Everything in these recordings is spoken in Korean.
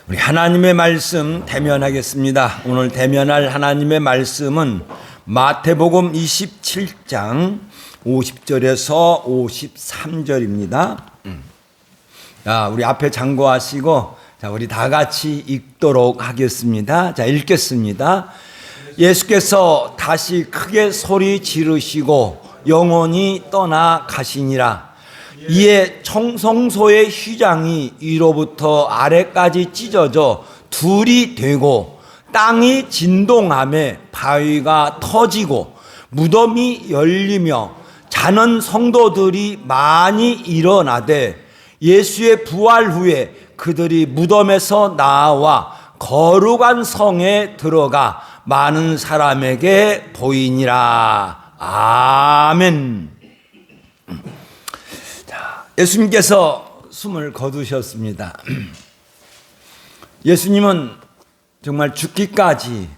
우리 하나님의 말씀 대면하겠습니다. 오늘 대면할 하나님의 말씀은 마태복음 27장 50절에서 53절입니다. 자, 우리 앞에 참고하시고, 자, 우리 다 같이 읽도록 하겠습니다. 자, 읽겠습니다. 예수께서 다시 크게 소리 지르시고 영원히 떠나 가시니라. 이에 성소의 휘장이 위로부터 아래까지 찢어져 둘이 되고 땅이 진동하며 바위가 터지고 무덤이 열리며 자는 성도들이 많이 일어나되 예수의 부활 후에 그들이 무덤에서 나와 거룩한 성에 들어가 많은 사람에게 보이니라. 아멘. 예수님께서 숨을 거두셨습니다. 예수님은 정말 죽기까지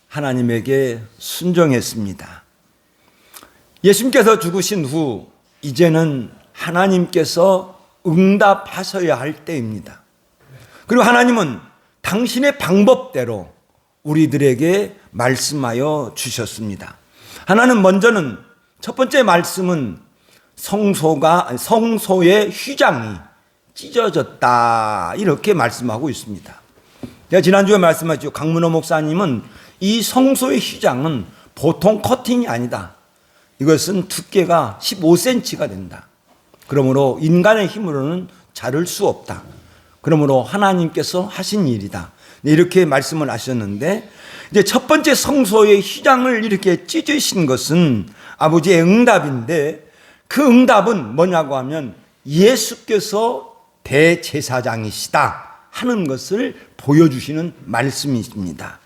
하나님에게 순종했습니다. 예수님께서 죽으신 후 이제는 하나님께서 응답하셔야 할 때입니다. 그리고 하나님은 당신의 방법대로 우리들에게 말씀하여 주셨습니다. 하나는 먼저는 첫 번째 말씀은 성소의 휘장이 찢어졌다 이렇게 말씀하고 있습니다. 제가 지난주에 말씀하셨죠. 강문호 목사님은 이 성소의 휘장은 보통 커팅이 아니다. 이것은 두께가 15cm가 된다. 그러므로 인간의 힘으로는 자를 수 없다. 그러므로 하나님께서 하신 일이다. 이렇게 말씀을 하셨는데, 이제 첫 번째 성소의 휘장을 이렇게 찢으신 것은 아버지의 응답인데, 그 응답은 뭐냐고 하면 예수께서 대제사장이시다 하는 것을 보여주시는 말씀이십니다.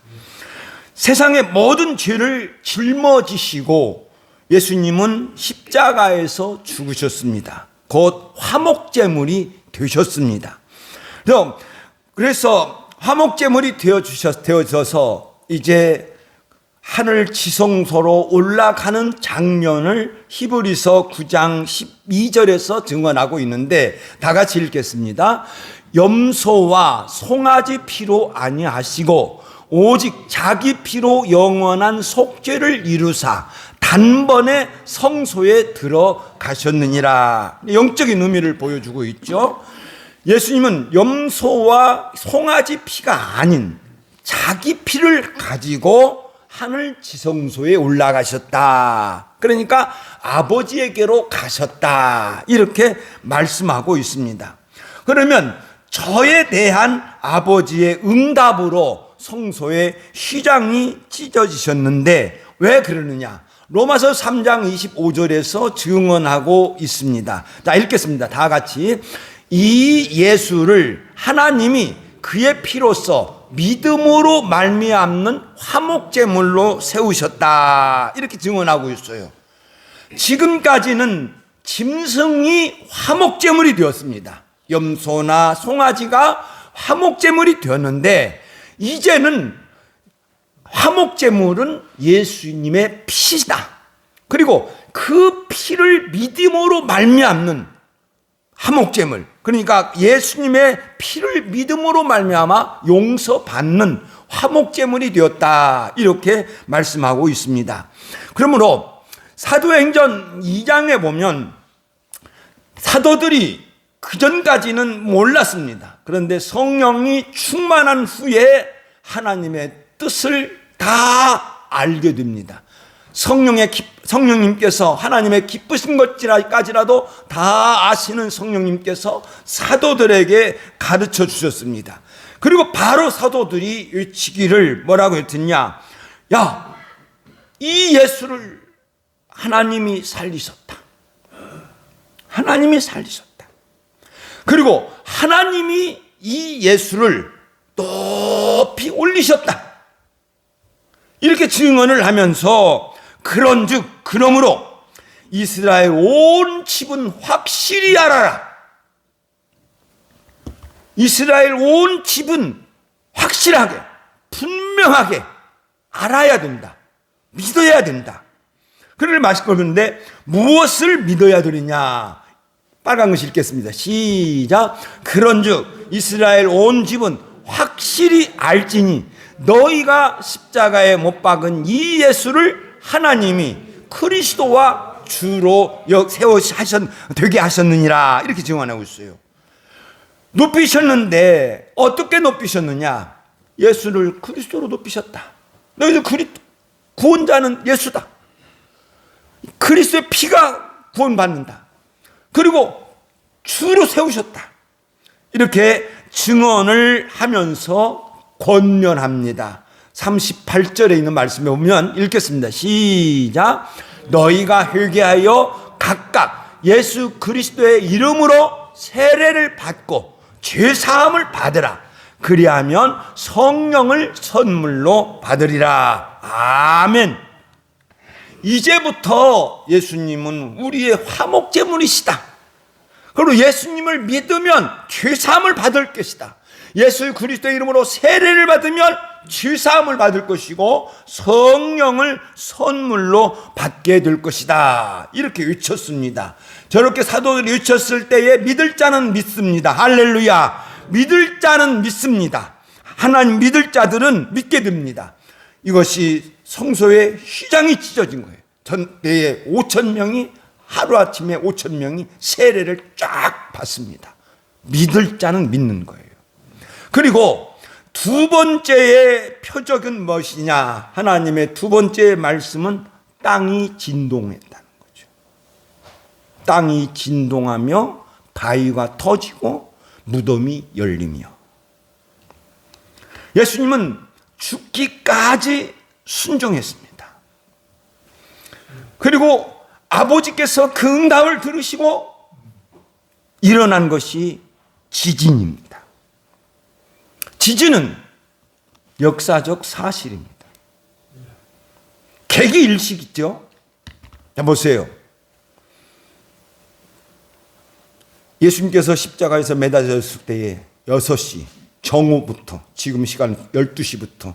세상의 모든 죄를 짊어지시고 예수님은 십자가에서 죽으셨습니다. 곧 화목제물이 되셨습니다. 그래서 화목제물이 되어져서 이제 하늘 지성소로 올라가는 장면을 히브리서 9장 12절에서 증언하고 있는데, 다 같이 읽겠습니다. 염소와 송아지 피로 아니하시고 오직 자기 피로 영원한 속죄를 이루사 단번에 성소에 들어가셨느니라. 영적인 의미를 보여주고 있죠. 예수님은 염소와 송아지 피가 아닌 자기 피를 가지고 하늘 지성소에 올라가셨다. 그러니까 아버지에게로 가셨다. 이렇게 말씀하고 있습니다. 그러면 저에 대한 아버지의 응답으로 성소의 휘장이 찢어지셨는데 왜 그러느냐? 로마서 3장 25절에서 증언하고 있습니다. 자, 읽겠습니다. 다 같이. 이 예수를 하나님이 그의 피로써 믿음으로 말미암는 화목제물로 세우셨다. 이렇게 증언하고 있어요. 지금까지는 짐승이 화목제물이 되었습니다. 염소나 송아지가 화목제물이 되었는데, 이제는 화목제물은 예수님의 피다. 그리고 그 피를 믿음으로 말미암는 화목제물, 그러니까 예수님의 피를 믿음으로 말미암아 용서받는 화목제물이 되었다. 이렇게 말씀하고 있습니다. 그러므로 사도행전 2장에 보면 사도들이 그전까지는 몰랐습니다. 그런데 성령이 충만한 후에 하나님의 뜻을 다 알게 됩니다. 성령님께서 하나님의 기쁘신 것까지라도 다 아시는 성령님께서 사도들에게 가르쳐 주셨습니다. 그리고 바로 사도들이 외치기를 뭐라고 했느냐? 야, 이 예수를 하나님이 살리셨다. 하나님이 살리셨다. 그리고 하나님이 이 예수를 높이 올리셨다. 이렇게 증언을 하면서 그러므로 이스라엘 온 집은 확실히 알아라. 이스라엘 온 집은 확실하게, 분명하게 알아야 된다. 믿어야 된다. 그를 말씀하는데 무엇을 믿어야 되느냐? 빨간 글씨 읽겠습니다. 시작. 그런즉 이스라엘 온 집은 확 확실히 알지니 너희가 십자가에 못 박은 이 예수를 하나님이 그리스도와 주로 되게 하셨느니라. 이렇게 증언하고 있어요. 높이셨는데 어떻게 높이셨느냐? 예수를 그리스도로 높이셨다. 너희들 구원자는 예수다. 그리스도의 피가 구원받는다. 그리고 주로 세우셨다. 이렇게 증언을 하면서 권면합니다. 38절에 있는 말씀에 보면 읽겠습니다. 시작. 너희가 회개하여 각각 예수 그리스도의 이름으로 세례를 받고 죄사함을 받으라. 그리하면 성령을 선물로 받으리라. 아멘. 이제부터 예수님은 우리의 화목제물이시다. 그리고 예수님을 믿으면 죄사함을 받을 것이다. 예수 그리스도의 이름으로 세례를 받으면 죄사함을 받을 것이고 성령을 선물로 받게 될 것이다. 이렇게 외쳤습니다. 저렇게 사도들이 외쳤을 때에 믿을 자는 믿습니다. 할렐루야. 믿을 자는 믿습니다. 하나님 믿을 자들은 믿게 됩니다. 이것이 성소에 휘장이 찢어진 거예요. 전때에 5,000명이 하루아침에 5,000명이 세례를 쫙 받습니다. 믿을 자는 믿는 거예요. 그리고 두 번째의 표적은 무엇이냐? 하나님의 두 번째 말씀은 땅이 진동했다는 거죠. 땅이 진동하며 바위가 터지고 무덤이 열리며. 예수님은 죽기까지 순종했습니다. 그리고 아버지께서 그 응답을 들으시고 일어난 것이 지진입니다. 지진은 역사적 사실입니다. 개기일식이죠. 자, 보세요. 예수님께서 십자가에서 매달렸을 때에 6시 정오부터 지금 시간 12시부터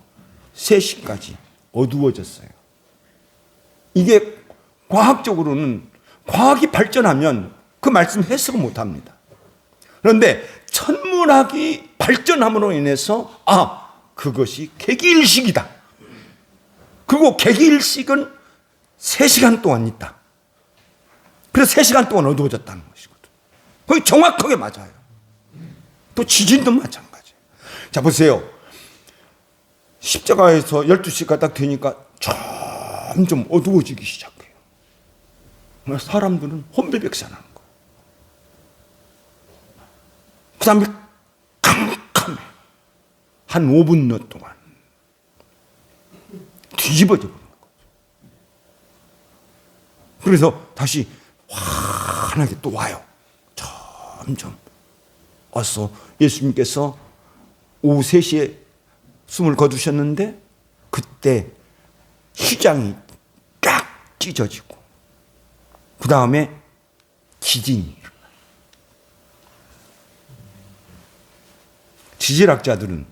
3시까지 어두워졌어요. 이게 과학적으로는 과학이 발전하면 그 말씀 해석을 못합니다. 그런데 천문학이 발전함으로 인해서 그것이 개기일식이다. 그리고 개기일식은 3시간 동안 있다. 그래서 3시간 동안 어두워졌다는 것이거든. 거의 정확하게 맞아요. 또 지진도 마찬가지예요. 자, 보세요. 십자가에서 12시가 딱 되니까 점점 어두워지기 시작해요. 사람들은 혼비백산하는 거예요. 그 다음에 캄캄해. 한 5분 동안 뒤집어져 버리는 거죠. 그래서 다시 환하게 또 와요. 점점 와서 예수님께서 오후 3시에 숨을 거두셨는데 그때 휘장이 딱 찢어지고 그 다음에 지진이 일어나요. 지질학자들은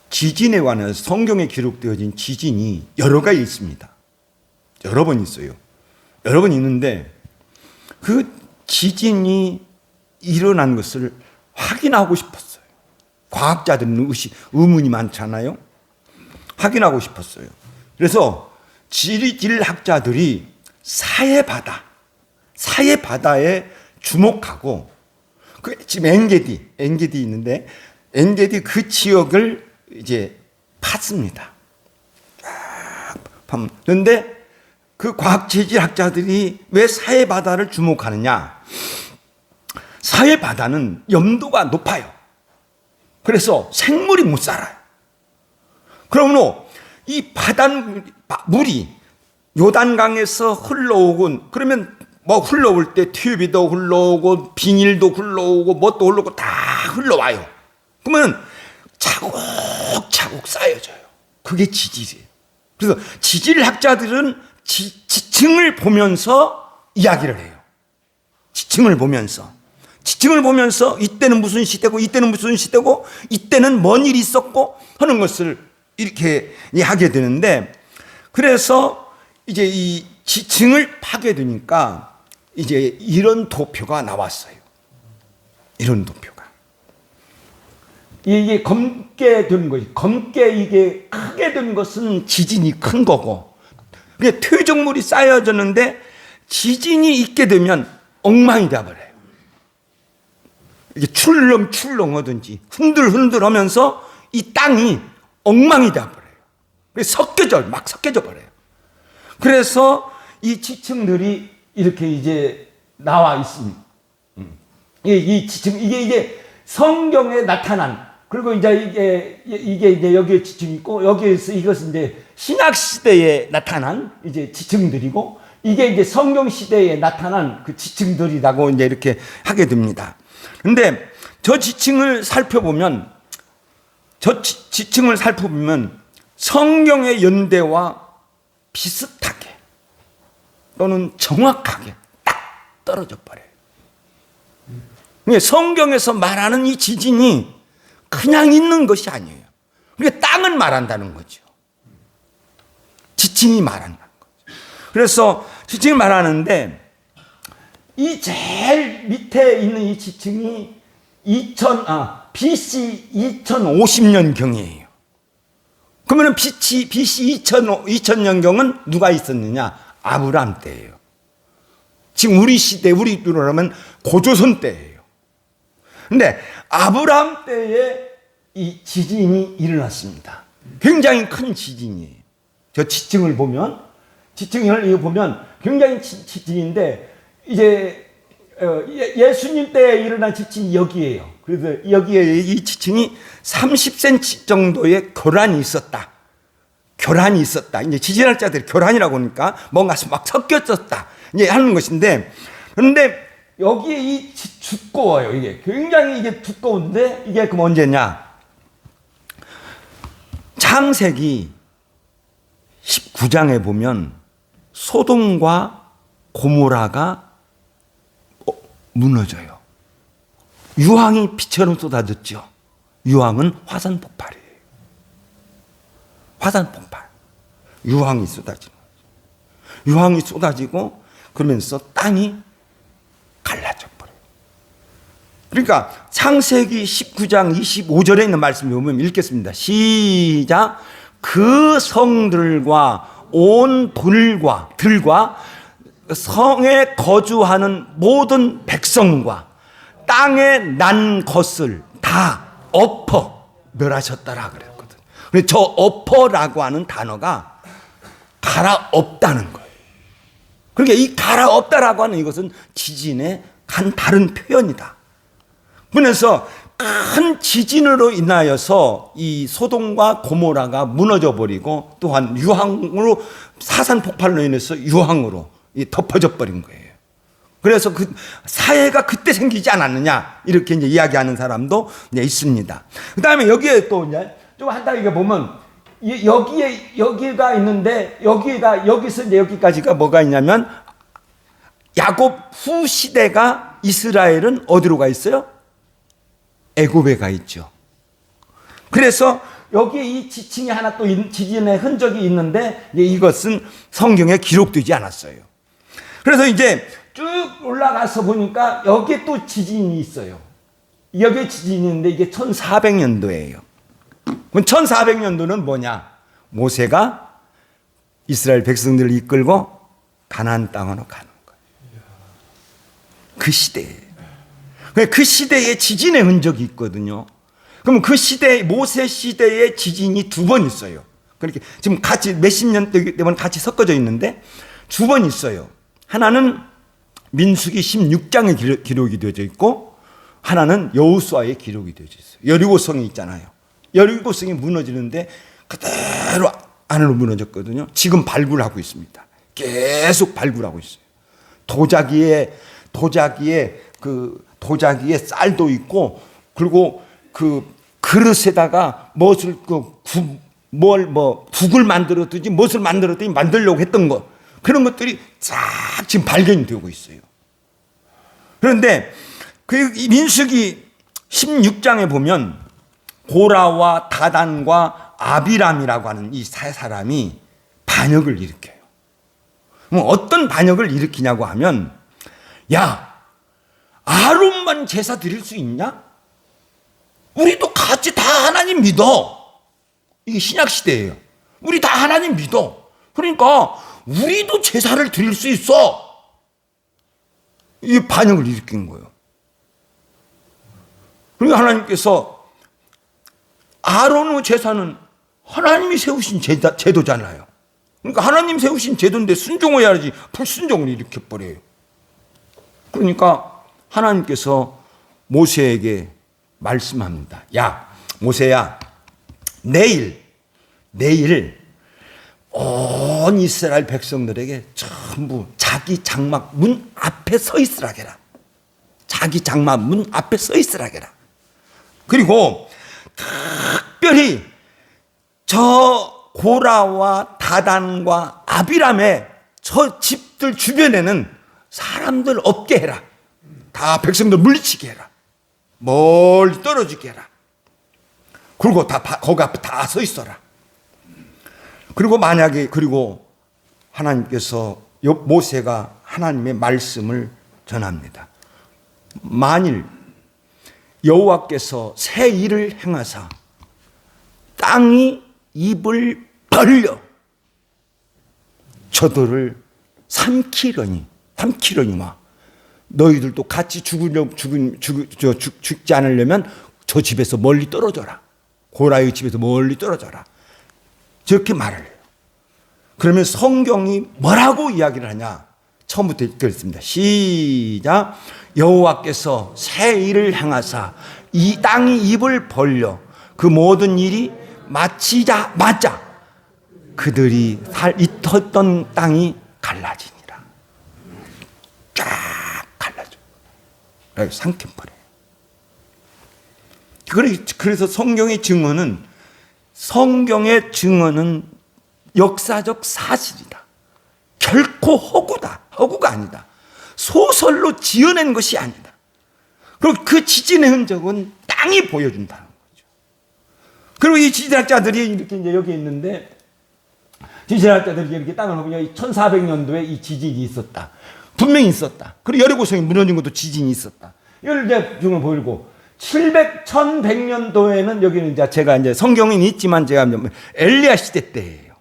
지진에 관해서 성경에 기록되어진 지진이 여러 가지 있습니다. 여러 번 있어요. 여러 번 있는데 그 지진이 일어난 것을 확인하고 싶었어요. 과학자들은 의문이 많잖아요. 확인하고 싶었어요. 그래서 지리질학자들이 사해바다에 주목하고 지금 엔게디 있는데 엔게디 그 지역을 이제 팠습니다. 그런데 그 과학지질학자들이 왜 사해바다를 주목하느냐? 사해바다는 염도가 높아요. 그래서 생물이 못 살아요. 그러므로 이 바닷물이 요단강에서 흘러오곤 그러면 뭐 흘러올 때 튜브도 흘러오고 비닐도 흘러오고 뭣도 흘러오고 다 흘러와요. 그러면 차곡차곡 쌓여져요. 그게 지질이에요. 그래서 지질학자들은 지층을 보면서 이야기를 해요. 지층을 보면서 이때는 무슨 시대고 이때는 무슨 시대고 이때는 뭔 일이 있었고 하는 것을 이렇게 하게 되는데 그래서 이제 이 지층을 파게 되니까 이제 이런 도표가 나왔어요. 이런 도표가. 이게 검게 된 거지. 검게 이게 크게 된 것은 지진이 큰 거고. 그게 퇴적물이 쌓여졌는데 지진이 있게 되면 엉망이 돼버려요. 이게 출렁출렁 하든지 흔들흔들 하면서 이 땅이 엉망이 돼버려요. 막 섞여져 버려요. 그래서 이 지층들이 이렇게 이제 나와 있습니다. 이 지층, 이게 성경에 나타난, 그리고 이제 이게 이제 여기에 지층이 있고, 여기에서 이것은 이제 신학시대에 나타난 이제 지층들이고, 이게 이제 성경시대에 나타난 그 지층들이라고 이제 이렇게 하게 됩니다. 근데 저 지층을 살펴보면, 성경의 연대와 비슷하게 또는 정확하게 딱 떨어져 버려요. 성경에서 말하는 이 지진이 그냥 있는 것이 아니에요. 그러니까 땅을 말한다는 거죠. 지층이 말한다는 거죠. 그래서 지층이 말하는데 이 제일 밑에 있는 이 지층이 BC 2050년경이에요. 그러면 BC 2000년경은 누가 있었느냐? 아브라함 때예요. 지금 우리 시대, 우리로 하면 고조선 때예요. 근데 아브라함 때에 이 지진이 일어났습니다. 굉장히 큰 지진이에요. 저 지층을 보면 굉장히 지진인데, 이제 예수님 때 일어난 지층이 여기에요. 그래서 여기에 이 지층이 30cm 정도의 교란이 있었다. 이제 지진할 자들이 교란이라고 하니까 뭔가 막 섞였었다. 이제 하는 것인데, 그런데 여기에 이 두꺼워요. 이게 굉장히 이게 두꺼운데, 이게 그럼 언제냐? 창세기 19장에 보면 소돔과 고모라가 무너져요. 유황이 비처럼 쏟아졌죠. 유황은 화산 폭발이에요. 화산 폭발. 유황이 쏟아지는 거죠. 유황이 쏟아지고 그러면서 땅이 갈라져 버려요. 그러니까 창세기 19장 25절에 있는 말씀을 보면 읽겠습니다. 시작. 그 성들과 온 들과 성에 거주하는 모든 백성과 땅에 난 것을 다 엎어 멸하셨다라 그랬거든요. 그래서 저 엎어라고 하는 단어가 갈아엎다는 거예요. 그러니까 이 갈아엎다라고 하는 이것은 지진의 한 다른 표현이다. 그래서 큰 지진으로 인하여서 이 소돔과 고모라가 무너져 버리고, 또한 유황으로, 사산 폭발로 인해서 유황으로 덮어져 버린 거예요. 그래서 그 사회가 그때 생기지 않았느냐, 이렇게 이제 이야기하는 사람도 이제 있습니다. 그 다음에 여기에 또 이제 좀 한다 이게 보면, 여기가 있는데, 여기서 이제 여기까지가 뭐가 있냐면, 야곱 후 시대가 이스라엘은 어디로 가 있어요? 애굽에 가 있죠. 그래서 여기에 이 지층이 하나 또 지진의 흔적이 있는데, 이것은 성경에 기록되지 않았어요. 그래서 이제 쭉 올라가서 보니까 여기에 또 지진이 있어요. 여기에 지진이 있는데 이게 1400년도예요. 그럼 1400년도는 뭐냐? 모세가 이스라엘 백성들을 이끌고 가나안 땅으로 가는 거예요. 그 시대에. 그 시대에 지진의 흔적이 있거든요. 그럼 그 시대, 모세 시대의 지진이 두 번 있어요. 그렇게 지금 같이 몇십 년 때문에 같이 섞어져 있는데 두 번 있어요. 하나는 민수기 16장에 기록이 되어져 있고, 하나는 여호수아에 기록이 되어져 있어요. 여리고성이 있잖아요. 여리고성이 무너지는데 그대로 안으로 무너졌거든요. 지금 발굴하고 있습니다. 계속 발굴하고 있어요. 도자기에 쌀도 있고, 그리고 그 그릇에다가 국을 만들었든지 무엇을 만들었든지 만들려고 했던 것, 그런 것들이 쫙 지금 발견이 되고 있어요. 그런데 그 민수기 16장에 보면 고라와 다단과 아비람이라고 하는 이 세 사람이 반역을 일으켜요. 어떤 반역을 일으키냐고 하면, 야, 아론만 제사 드릴 수 있냐? 우리도 같이 다 하나님 믿어. 이게 신약 시대예요. 우리 다 하나님 믿어. 그러니까 우리도 제사를 드릴 수 있어. 이 반역을 일으킨 거예요. 그러니까 하나님께서 아론의 제사는 하나님이 세우신 제도잖아요. 그러니까 하나님 세우신 제도인데 순종해야 하지 불순종을 일으켜버려요. 그러니까 하나님께서 모세에게 말씀합니다. 야, 모세야, 내일 온 이스라엘 백성들에게 전부 자기 장막 문 앞에 서 있으라 해라. 자기 장막 문 앞에 서 있으라 해라. 그리고 특별히 저 고라와 다단과 아비람의 저 집들 주변에는 사람들 없게 해라. 다 백성들 물리치게 해라. 멀리 떨어지게 해라. 그리고 다 거기 앞에 다 서 있어라. 그리고 만약에 그리고 하나님께서 모세가 하나님의 말씀을 전합니다. 만일 여호와께서 새 일을 행하사 땅이 입을 벌려 저들을 삼키려니와 너희들도 같이 죽지 않으려면 저 집에서 멀리 떨어져라. 고라의 집에서 멀리 떨어져라. 저렇게 말을 해요. 그러면 성경이 뭐라고 이야기를 하냐? 처음부터 읽겠습니다. 시작. 여호와께서 새 일을 행하사 이 땅이 입을 벌려 그 모든 일이 마치자마자 그들이 있었던 땅이 갈라지니라. 쫙 갈라져. 삼켜버려요. 그래서 성경의 역사적 사실이다. 결코 허구가 아니다. 소설로 지어낸 것이 아니다. 그리고 그 지진의 흔적은 땅이 보여준다는 거죠. 그리고 이 지질학자들이 이렇게 이제 여기 있는데, 지질학자들이 이렇게 땅을 보면 1400년도에 이 지진이 있었다. 분명히 있었다. 그리고 여리고성이 무너진 것도 지진이 있었다. 이걸 이제 지금 보이고, 1100년도에는 여기는 이제 제가 이제 성경은 있지만 제가 엘리야 시대 때예요.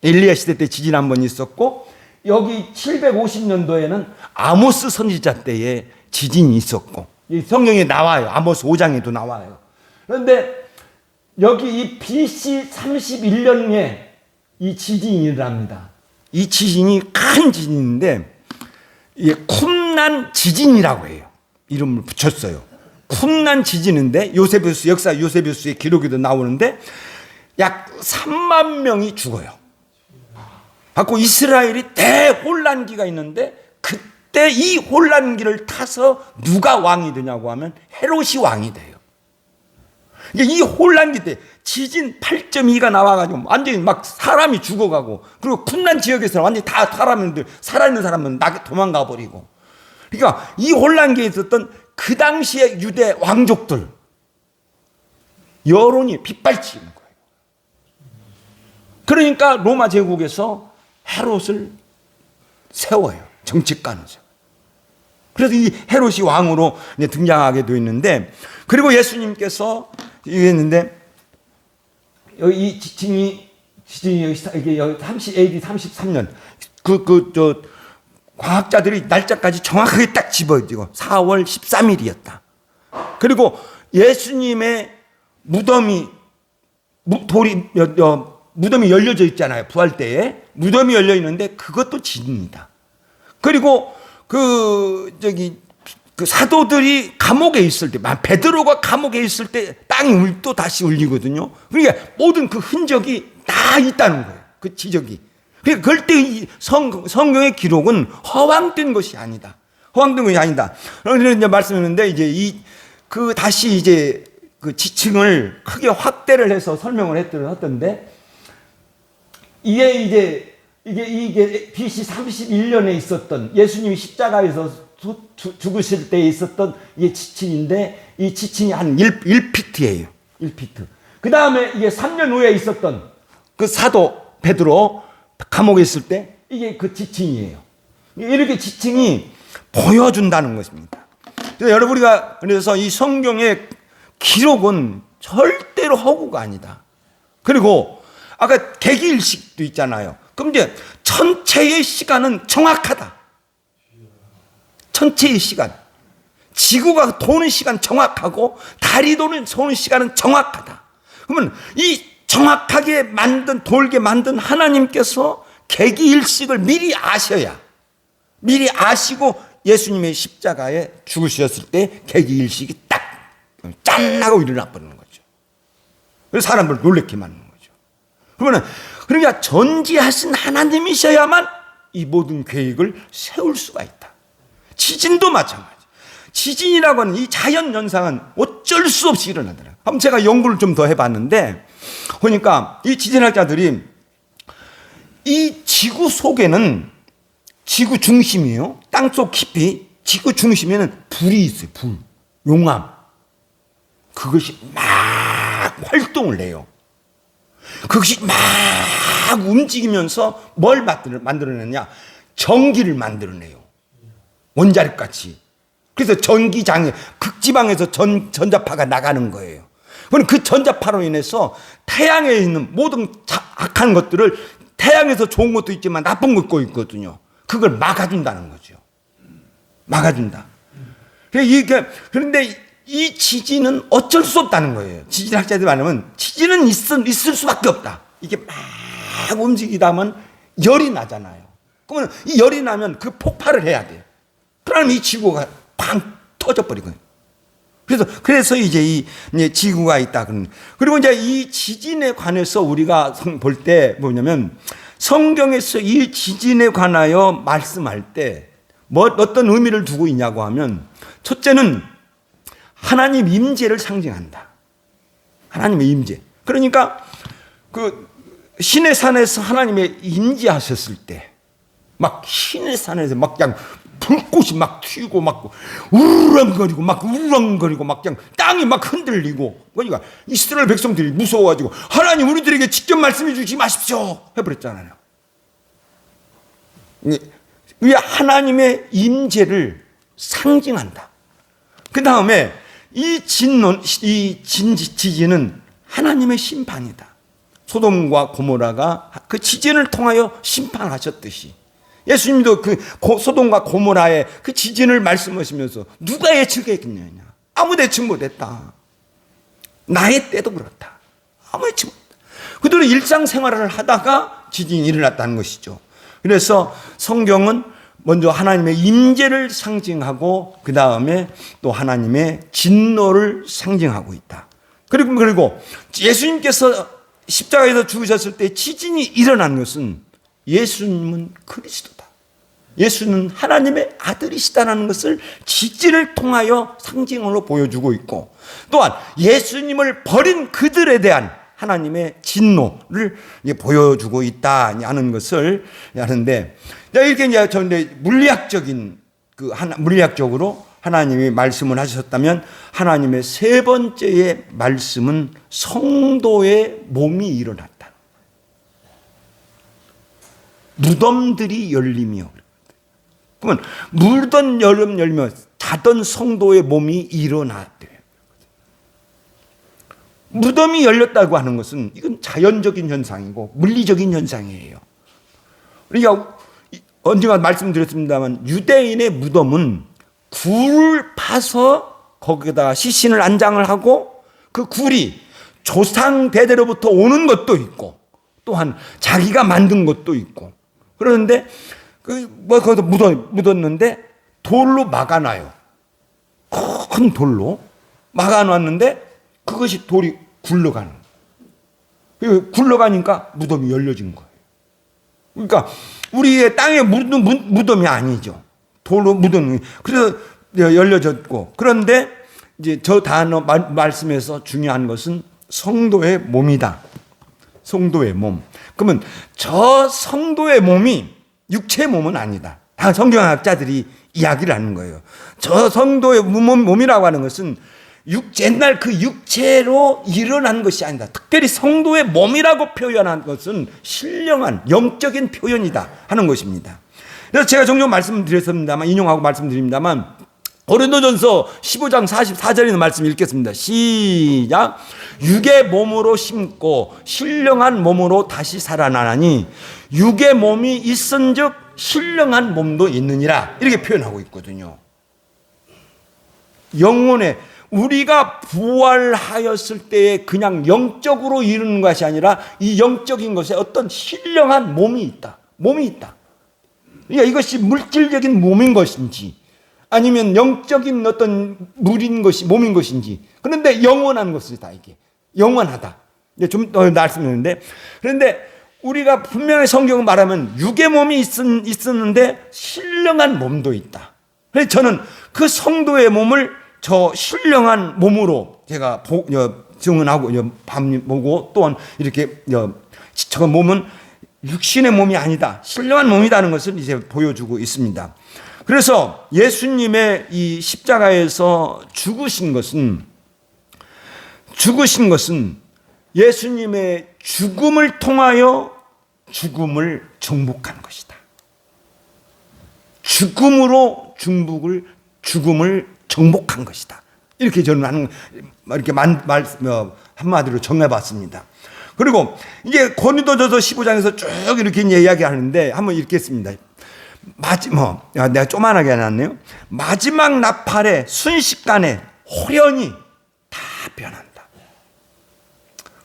엘리야 시대 때 지진 한 번 있었고, 여기 750년도에는 아모스 선지자 때에 지진이 있었고, 이 성경에 나와요. 아모스 5장에도 나와요. 그런데 여기 이 BC 31년에 이 지진이 일어납니다. 이 지진이 큰 지진인데, 이게 쿰난 지진이라고 해요. 이름을 붙였어요. 쿰난 지진인데 역사 요세베스의 기록에도 나오는데 약 3만 명이 죽어요. 갖고 이스라엘이 대혼란기가 있는데 그때 이 혼란기를 타서 누가 왕이 되냐고 하면 헤롯이 왕이 돼요. 이 혼란기 때 지진 8.2가 나와가지고 완전히 막 사람이 죽어가고, 그리고 쿰난 지역에서는 완전히 다 사람들, 살아있는 사람은 도망가 버리고. 그러니까 이 혼란기에 있었던 그 당시의 유대 왕족들 여론이 빗발치는 거예요. 그러니까 로마 제국에서 헤롯을 세워요. 정치관을 세워요. 그래서 이 헤롯이 왕으로 등장하게 되어 있는데, 그리고 예수님께서 얘기했는데, 이 지진이 AD 33년 과학자들이 날짜까지 정확하게 딱 집어지고 4월 13일이었다. 그리고 예수님의 무덤이 열려져 있잖아요. 부활 때에 무덤이 열려 있는데 그것도 지진이다. 그리고 그 사도들이 감옥에 있을 때, 베드로가 감옥에 있을 때 땅이 또 다시 울리거든요. 그러니까 모든 그 흔적이 다 있다는 거예요. 그 지적이. 그러니까 그때 성경의 기록은 허황된 것이 아니다. 허황된 것이 아니다. 그런 이제 말씀했는데, 이제 다시 이제 그 지층을 크게 확대를 해서 설명을 했던데, 이게 BC 31년에 있었던 예수님이 십자가에서 죽으실 때 있었던 이게 지층인데, 이 지층이 한 1피트예요. 1피트. 그 다음에 이게 3년 후에 있었던 그 사도 베드로 감옥에 있을 때 이게 그 지층이에요. 이렇게 지층이 보여준다는 것입니다. 그래서 여러분, 그래서 이 성경의 기록은 절대로 허구가 아니다. 그리고 아까 개기일식도 있잖아요. 그럼 이제 천체의 시간은 정확하다. 천체의 시간. 지구가 도는 시간 정확하고 달이 도는 시간은 정확하다. 그러면 이 정확하게 돌게 만든 하나님께서 개기일식을 미리 아시고 예수님의 십자가에 죽으셨을 때 개기일식이 딱 짠하고 일어나 버리는 거죠. 그래서 사람을 놀랍게 만드는 거죠. 그러니까 전지하신 하나님이셔야만 이 모든 계획을 세울 수가 있다. 지진도 마찬가지. 지진이라고 하는 이 자연 현상은 어쩔 수 없이 일어나더라고요. 한번 제가 연구를 좀 더 해봤는데 보니까 이 지진학자들이 이 지구 속에는 지구 중심이에요. 땅속 깊이 지구 중심에는 불이 있어요. 불, 용암. 그것이 막 활동을 해요. 그것이 막 움직이면서 뭘 만들어내냐? 전기를 만들어내요. 원자력같이. 그래서 전기장애, 극지방에서 전자파가 나가는 거예요. 그럼 그 전자파로 인해서 태양에 있는 모든 악한 것들을, 태양에서 좋은 것도 있지만 나쁜 것도 있거든요. 그걸 막아준다는 거죠. 막아준다. 그런데 이 지진은 어쩔 수 없다는 거예요. 지진학자들이 말하면 지진은 있을 수밖에 없다. 이게 막 움직이다 보면 열이 나잖아요. 그러면 이 열이 나면 그 폭발을 해야 돼요. 그러면 이 지구가 팡 터져버리거든요. 그래서 이제 이제 지구가 있다. 그리고 이제 이 지진에 관해서 우리가 볼 때 뭐냐면 성경에서 이 지진에 관하여 말씀할 때 어떤 의미를 두고 있냐고 하면 첫째는 하나님 임재를 상징한다. 하나님의 임재. 그러니까 그 신의 산에서 하나님의 임재하셨을 때 막 신의 산에서 막 그냥 불꽃이 막 튀고 막 우르렁거리고 막 그냥 땅이 막 흔들리고, 그러니까 이스라엘 백성들이 무서워가지고 하나님 우리들에게 직접 말씀해 주지 마십시오 해버렸잖아요. 이 하나님의 임재를 상징한다. 그 다음에 이 지진은 하나님의 심판이다. 소돔과 고모라가 그 지진을 통하여 심판하셨듯이 예수님도 그 소돔과 고모라의 그 지진을 말씀하시면서 누가 예측했겠느냐. 아무 예측 못했다. 나의 때도 그렇다. 아무 예측 못했다. 그들은 일상생활을 하다가 지진이 일어났다는 것이죠. 그래서 성경은 먼저 하나님의 임재를 상징하고 그 다음에 또 하나님의 진노를 상징하고 있다. 그리고 예수님께서 십자가에서 죽으셨을 때 지진이 일어난 것은 예수님은 그리스도다. 예수는 하나님의 아들이시다라는 것을 지진을 통하여 상징으로 보여주고 있고, 또한 예수님을 버린 그들에 대한 하나님의 진노를 보여주고 있다 하는 것을 하는데, 이렇게 이제 물리학적으로 하나님이 말씀을 하셨다면 하나님의 세 번째의 말씀은 성도의 몸이 일어났다. 무덤들이 열리며, 그러면 무덤 열리며 자던 성도의 몸이 일어났대요. 무덤이 열렸다고 하는 것은 이건 자연적인 현상이고 물리적인 현상이에요. 그러니까 언젠가 말씀드렸습니다만 유대인의 무덤은 굴을 파서 거기에다가 시신을 안장을 하고 그 굴이 조상 대대로부터 오는 것도 있고 또한 자기가 만든 것도 있고, 그런데 거기서 묻었는데 돌로 막아놔요. 큰 돌로 막아놨는데 그것이 돌이 굴러가는 거예요. 굴러가니까 무덤이 열려진 거예요. 그러니까 우리의 땅에 무덤이 아니죠. 돌로 묻은, 그래서 열려졌고, 그런데 이제 저 단어 말씀에서 중요한 것은 성도의 몸이다. 성도의 몸. 그러면 저 성도의 몸이 육체의 몸은 아니다. 다 성경학자들이 이야기를 하는 거예요. 저 성도의 몸이라고 하는 것은 옛날 그 육체로 일어난 것이 아니다. 특별히 성도의 몸이라고 표현한 것은 신령한 영적인 표현이다 하는 것입니다. 그래서 제가 종종 말씀드렸습니다만, 인용하고 말씀드립니다만, 고린도전서 15장 44절에 있는 말씀 읽겠습니다. 시작. 육의 몸으로 심고 신령한 몸으로 다시 살아나니 육의 몸이 있은즉 신령한 몸도 있느니라. 이렇게 표현하고 있거든요. 영혼의 우리가 부활하였을 때에 그냥 영적으로 이루는 것이 아니라 이 영적인 것에 어떤 신령한 몸이 있다. 몸이 있다. 그러니까 이것이 물질적인 몸인 것인지 아니면 영적인 어떤 물인 것이 몸인 것인지, 그런데 영원한 것이다. 이게 영원하다. 좀 더 말씀드렸는데, 그런데 우리가 분명히 성경을 말하면 육의 몸이 있었는데 신령한 몸도 있다. 그래서 저는 그 성도의 몸을 저 신령한 몸으로 제가 증언하고 보고, 또한 이렇게 저 몸은 육신의 몸이 아니다, 신령한 몸이라는 것을 이제 보여주고 있습니다. 그래서 예수님의 이 십자가에서 죽으신 것은 예수님의 죽음을 통하여 죽음을 정복한 것이다. 죽음으로 죽음을 정복한 것이다. 이렇게 저는 이렇게 한마디로 정해봤습니다. 그리고 이제 고린도전서 15장에서 쭉 이렇게 이야기하는데 한번 읽겠습니다. 내가 쪼만하게 해놨네요. 마지막 나팔에 순식간에 호련히 다 변한다.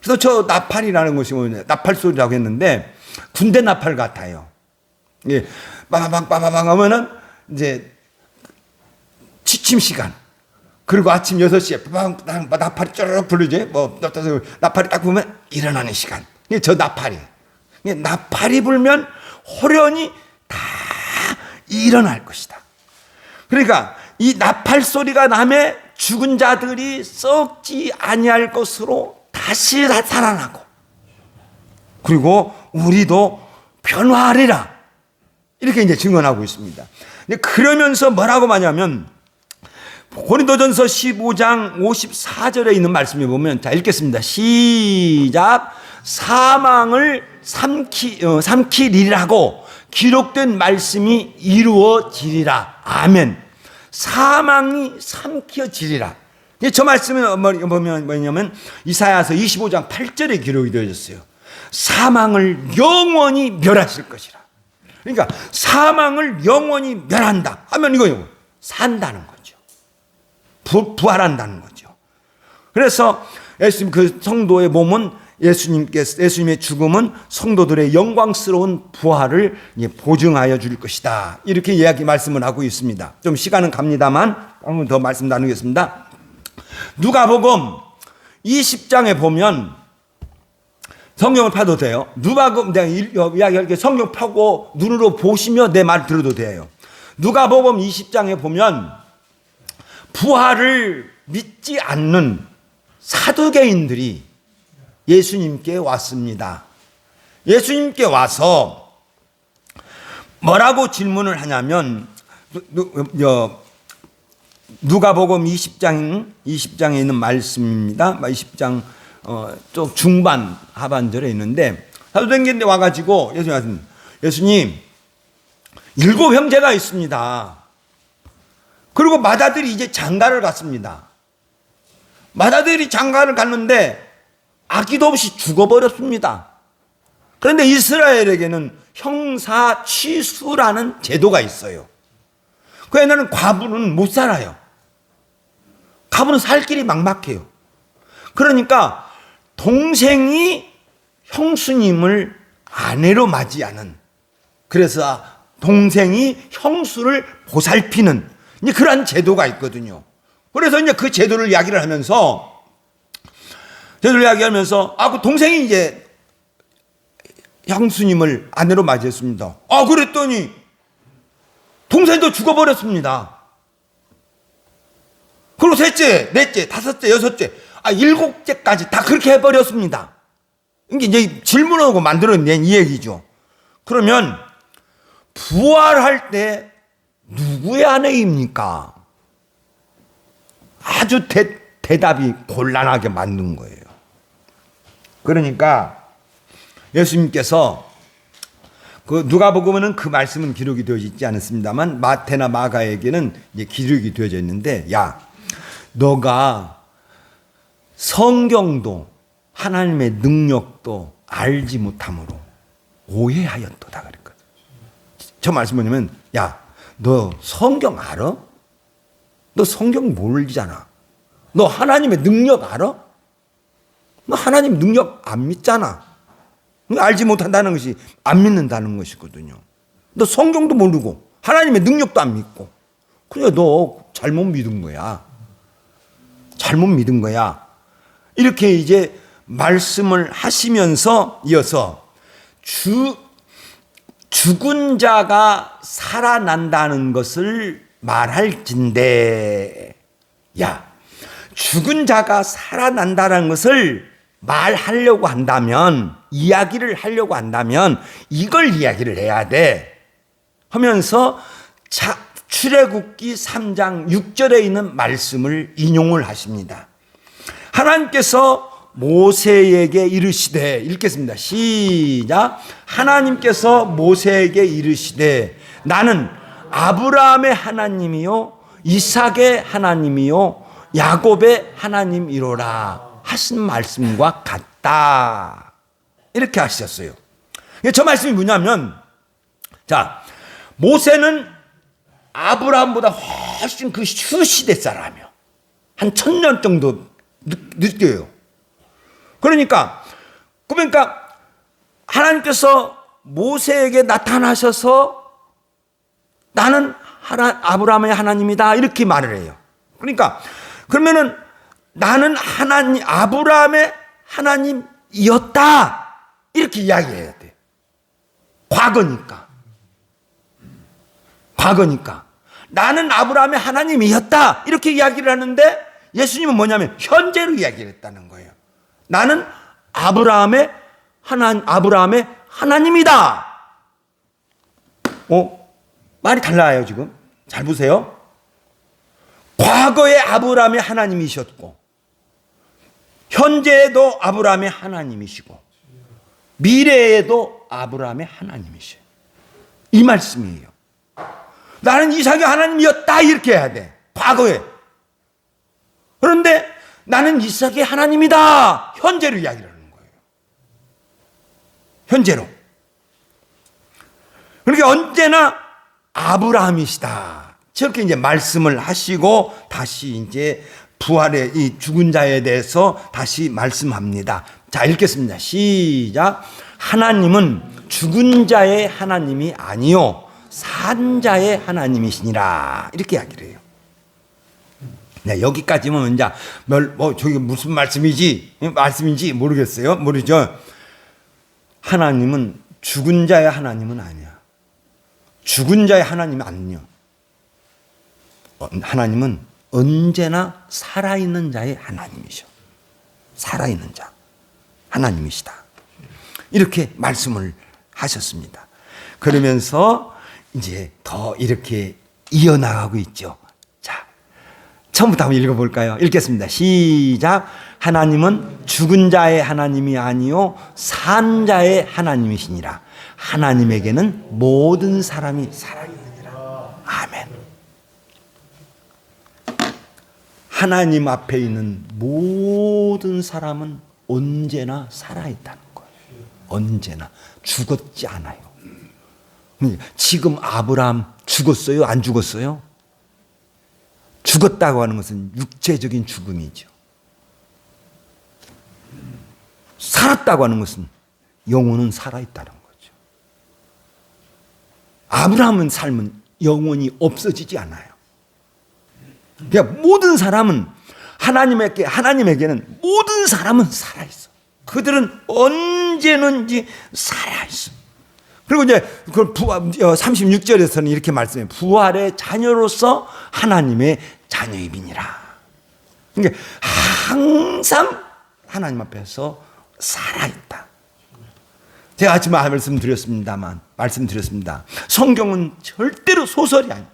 그래서 저 나팔이라는 것이 뭐냐, 나팔 소리라고 했는데 군대 나팔 같아요. 예, 빠바방 하면은 이제 취침 시간, 그리고 아침 6시에 빠바방 나팔이 쭈르륵 불리지. 나팔이 딱 보면 일어나는 시간. 저 나팔이. 나팔이 불면 호련히 다 일어날 것이다. 그러니까 이 나팔 소리가 나면 죽은 자들이 썩지 아니할 것으로 다시 살아나고, 그리고 우리도 변화하리라. 이렇게 이제 증언하고 있습니다. 그러면서 뭐라고 말하냐면 고린도전서 15장 54절에 있는 말씀에 보면, 자 읽겠습니다. 시작. 사망을 삼키리라고 기록된 말씀이 이루어지리라. 아멘. 사망이 삼켜지리라. 저 말씀은 보면 뭐냐면 이사야서 25장 8절에 기록이 되어졌어요. 사망을 영원히 멸하실 것이라. 그러니까 사망을 영원히 멸한다 하면 이거요, 산다는 거죠. 부활한다는 거죠. 그래서 예수님 그 성도의 몸은 예수님의 죽음은 성도들의 영광스러운 부활을 보증하여 줄 것이다. 이렇게 말씀을 하고 있습니다. 좀 시간은 갑니다만 한 번 더 말씀 나누겠습니다. 누가복음 20장에 보면, 성경을 펴도 돼요. 누가복음 내가 이야기할게. 성경 펴고 눈으로 보시며 내 말 들어도 돼요. 누가복음 20장에 보면 부활을 믿지 않는 사두개인들이 예수님께 왔습니다. 예수님께 와서 뭐라고 질문을 하냐면, 누가복음 20장에 있는 말씀입니다. 20장 좀 중반 하반절에 있는데, 사도행전에 와가지고 예수님 7 형제가 있습니다. 그리고 맏아들이 이제 장가를 갔습니다. 맏아들이 장가를 갔는데 아기도 없이 죽어버렸습니다. 그런데 이스라엘에게는 형사 취수라는 제도가 있어요. 그애는 과부는 못 살아요. 과부는 살 길이 막막해요. 그러니까 동생이 형수님을 아내로 맞이하는, 그래서 동생이 형수를 보살피는 그러한 제도가 있거든요. 그래서 이제 그 제도를 이야기를 하면서 그 동생이 이제 형수님을 아내로 맞이했습니다. 그랬더니 동생도 죽어버렸습니다. 그리고 셋째, 넷째, 다섯째, 여섯째, 7째까지 다 그렇게 해버렸습니다. 이게 이제 질문하고 만들어낸 이 얘기죠. 그러면 부활할 때 누구의 아내입니까? 아주 대답이 곤란하게 만든 거예요. 그러니까 예수님께서 그 누가복음에는 그 말씀은 기록이 되어 있지 않습니다만 마태나 마가에게는 이제 기록이 되어져 있는데, 야, 너가 성경도 하나님의 능력도 알지 못함으로 오해하였도다 그랬거든. 저 말씀 뭐냐면, 야, 너 성경 알아? 너 성경 모르잖아. 너 하나님의 능력 알아? 너 하나님 능력 안 믿잖아. 알지 못한다는 것이 안 믿는다는 것이거든요. 너 성경도 모르고 하나님의 능력도 안 믿고, 그래 너 잘못 믿은 거야. 잘못 믿은 거야. 이렇게 이제 말씀을 하시면서 이어서 죽은 자가 살아난다는 것을 말할진대. 야, 죽은 자가 살아난다는 것을 말하려고 한다면, 이야기를 하려고 한다면 이걸 이야기를 해야 돼 하면서 출애굽기 3장 6절에 있는 말씀을 인용을 하십니다. 하나님께서 모세에게 이르시되, 읽겠습니다. 시작. 하나님께서 모세에게 이르시되 나는 아브라함의 하나님이요 이삭의 하나님이요 야곱의 하나님이로라 하신 말씀과 같다. 이렇게 하셨어요. 저 말씀이 뭐냐면, 자, 모세는 아브라함보다 훨씬 그 후시대 사람이요. 한 1000년 정도 늦게요. 그러니까 하나님께서 모세에게 나타나셔서 나는 아브라함의 하나님이다 이렇게 말을 해요. 그러니까 그러면은 나는 아브라함의 하나님이었다 이렇게 이야기해야 돼. 과거니까 나는 아브라함의 하나님이었다 이렇게 이야기를 하는데, 예수님은 뭐냐면 현재로 이야기를 했다는 거예요. 나는 아브라함의 하나님이다. 말이 달라요. 지금 잘 보세요. 과거에 아브라함의 하나님이셨고 현재에도 아브라함의 하나님이시고 미래에도 아브라함의 하나님이셔요. 이 말씀이에요. 나는 이삭의 하나님이었다 이렇게 해야 돼. 과거에. 그런데 나는 이삭의 하나님이다. 현재로 이야기를 하는 거예요. 현재로. 그러니까 언제나 아브라함이시다. 저렇게 이제 말씀을 하시고 다시 이제 부활의 이 죽은 자에 대해서 다시 말씀합니다. 자, 읽겠습니다. 시작. 하나님은 죽은 자의 하나님이 아니요 산 자의 하나님이시니라. 이렇게 이야기를 해요. 네, 여기까지면 이제 저게 무슨 말씀인지 모르겠어요. 모르죠. 하나님은 죽은 자의 하나님은 아니야. 죽은 자의 하나님은 아니요. 하나님은 언제나 살아있는 자의 하나님이셔. 살아있는 자 하나님이시다. 이렇게 말씀을 하셨습니다. 그러면서 이제 더 이렇게 이어나가고 있죠. 자, 처음부터 한번 읽어볼까요? 읽겠습니다. 시작. 하나님은 죽은 자의 하나님이 아니요 산 자의 하나님이시니라. 하나님에게는 모든 사람이 살아있느니라. 아멘. 하나님 앞에 있는 모든 사람은 언제나 살아있다는 거예요. 언제나 죽었지 않아요. 지금 아브라함 죽었어요? 안 죽었어요? 죽었다고 하는 것은 육체적인 죽음이죠. 살았다고 하는 것은 영혼은 살아있다는 거죠. 아브라함은 삶은 영혼이 없어지지 않아요. 그러니까 모든 사람은 하나님에게는 모든 사람은 살아있어. 그들은 언제든지 살아있어. 그리고 이제 36절에서는 이렇게 말씀해요. 부활의 자녀로서 하나님의 자녀이니라. 그러니까 항상 하나님 앞에서 살아있다. 제가 아침에 말씀드렸습니다. 성경은 절대로 소설이 아니다.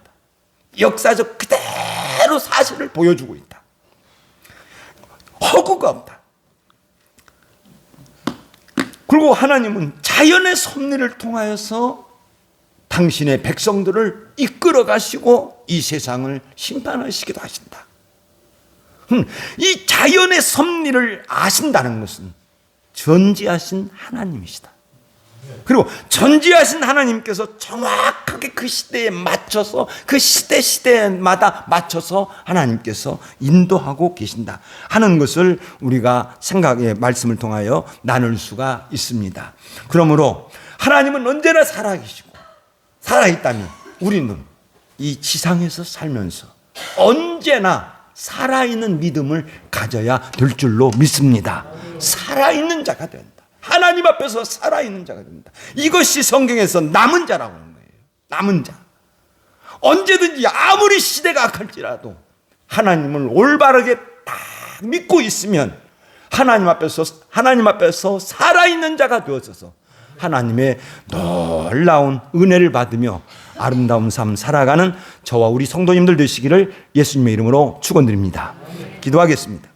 역사적 그대로 사실을 보여주고 있다. 허구가 없다. 그리고 하나님은 자연의 섭리를 통하여서 당신의 백성들을 이끌어 가시고 이 세상을 심판하시기도 하신다. 이 자연의 섭리를 아신다는 것은 전지하신 하나님이시다. 그리고 전지하신 하나님께서 정확하게 그 시대에 맞춰서 그 시대마다 맞춰서 하나님께서 인도하고 계신다 하는 것을 우리가 생각의 말씀을 통하여 나눌 수가 있습니다. 그러므로 하나님은 언제나 살아계시고 살아있다면 우리는 이 지상에서 살면서 언제나 살아있는 믿음을 가져야 될 줄로 믿습니다. 살아있는 자가 된다. 하나님 앞에서 살아있는 자가 된다. 이것이 성경에서 남은 자라고 하는 거예요. 남은 자. 언제든지 아무리 시대가 악할지라도 하나님을 올바르게 딱 믿고 있으면 하나님 앞에서 살아있는 자가 되어져서 하나님의 놀라운 은혜를 받으며 아름다운 삶 살아가는 저와 우리 성도님들 되시기를 예수님의 이름으로 축원드립니다. 기도하겠습니다.